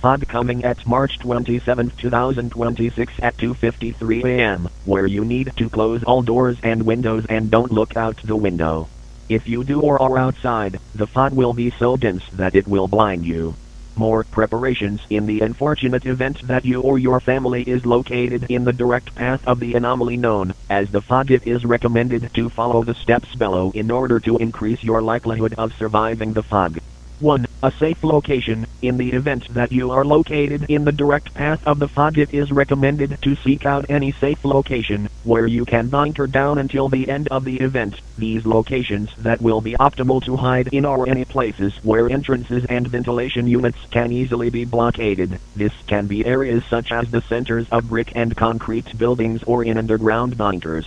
Fog coming at March 27, 2026 at 2:53 a.m., where you need to close all doors and windows and don't look out the window. If you do or are outside, the fog will be so dense that it will blind you. More preparations in the unfortunate event that you or your family is located in the direct path of the anomaly known as the fog. It is recommended to follow the steps below in order to increase your likelihood of surviving the fog. 1. A safe location. In the event that you are located in the direct path of the fog, it is recommended to seek out any safe location where you can bunker down until the end of the event. These locations that will be optimal to hide in are any places where entrances and ventilation units can easily be blockaded. This can be areas such as the centers of brick and concrete buildings or in underground bunkers.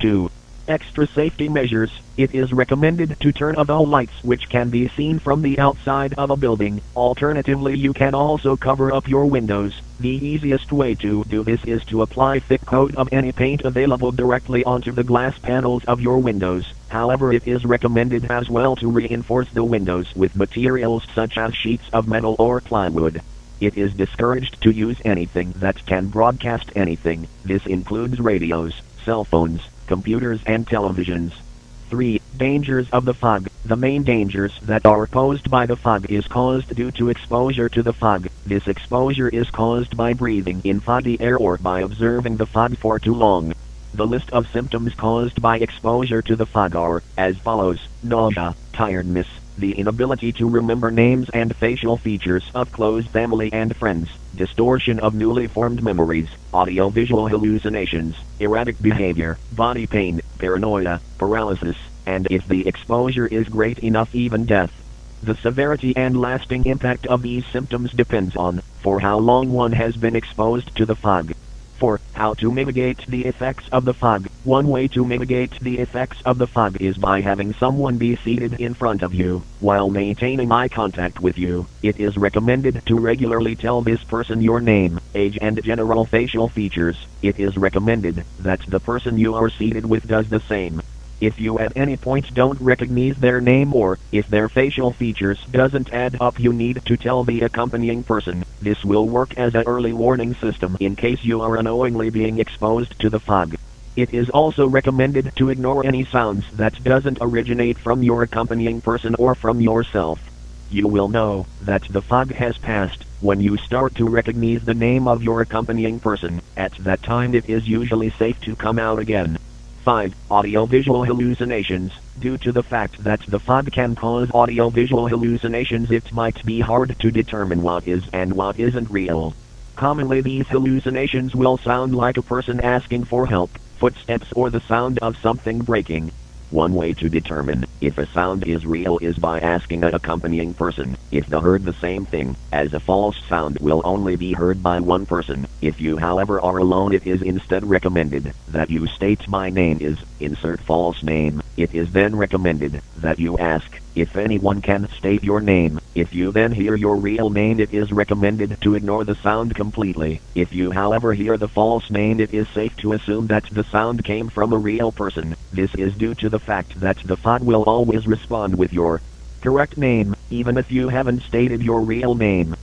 2. Extra safety measures. It is recommended to turn off all lights which can be seen from the outside of a building. Alternatively, you can also cover up your windows. The easiest way to do this is to apply thick coat of any paint available directly onto the glass panels of your windows. However, it is recommended as well to reinforce the windows with materials such as sheets of metal or plywood. It is discouraged to use anything that can broadcast anything. This includes radios, cell phones, computers and televisions. 3. Dangers of the fog. The main dangers that are posed by the fog is caused due to exposure to the fog. This exposure is caused by breathing in foggy air or by observing the fog for too long. The list of symptoms caused by exposure to the fog are as follows: nausea, tiredness, the inability to remember names and facial features of close family and friends, distortion of newly formed memories, audio-visual hallucinations, erratic behavior, body pain, paranoia, paralysis, and if the exposure is great enough, even death. The severity and lasting impact of these symptoms depends on for how long one has been exposed to the fog. 4. How to mitigate the effects of the fog. One way to mitigate the effects of the fog is by having someone be seated in front of you while maintaining eye contact with you. It is recommended to regularly tell this person your name, age and general facial features. It is recommended that the person you are seated with does the same. If you at any point don't recognize their name or if their facial features doesn't add up, you need to tell the accompanying person. This will work as an early warning system in case you are unknowingly being exposed to the fog. It is also recommended to ignore any sounds that doesn't originate from your accompanying person or from yourself. You will know that the fog has passed when you start to recognize the name of your accompanying person. At that time, it is usually safe to come out again. 5. Audio-visual hallucinations. Due to the fact that the fog can cause audio-visual hallucinations, it might be hard to determine what is and what isn't real. Commonly, these hallucinations will sound like a person asking for help, footsteps, or the sound of something breaking. One way to determine if a sound is real is by asking an accompanying person if they heard the same thing, as a false sound will only be heard by one person. If you, however, are alone, it is instead recommended that you state "my name is," insert false name. It is then recommended that you ask if anyone can state your name. If you then hear your real name, it is recommended to ignore the sound completely. If you, however, hear the false name, it is safe to assume that the sound came from a real person. This is due to the fact that the fog will always respond with your correct name, even if you haven't stated your real name.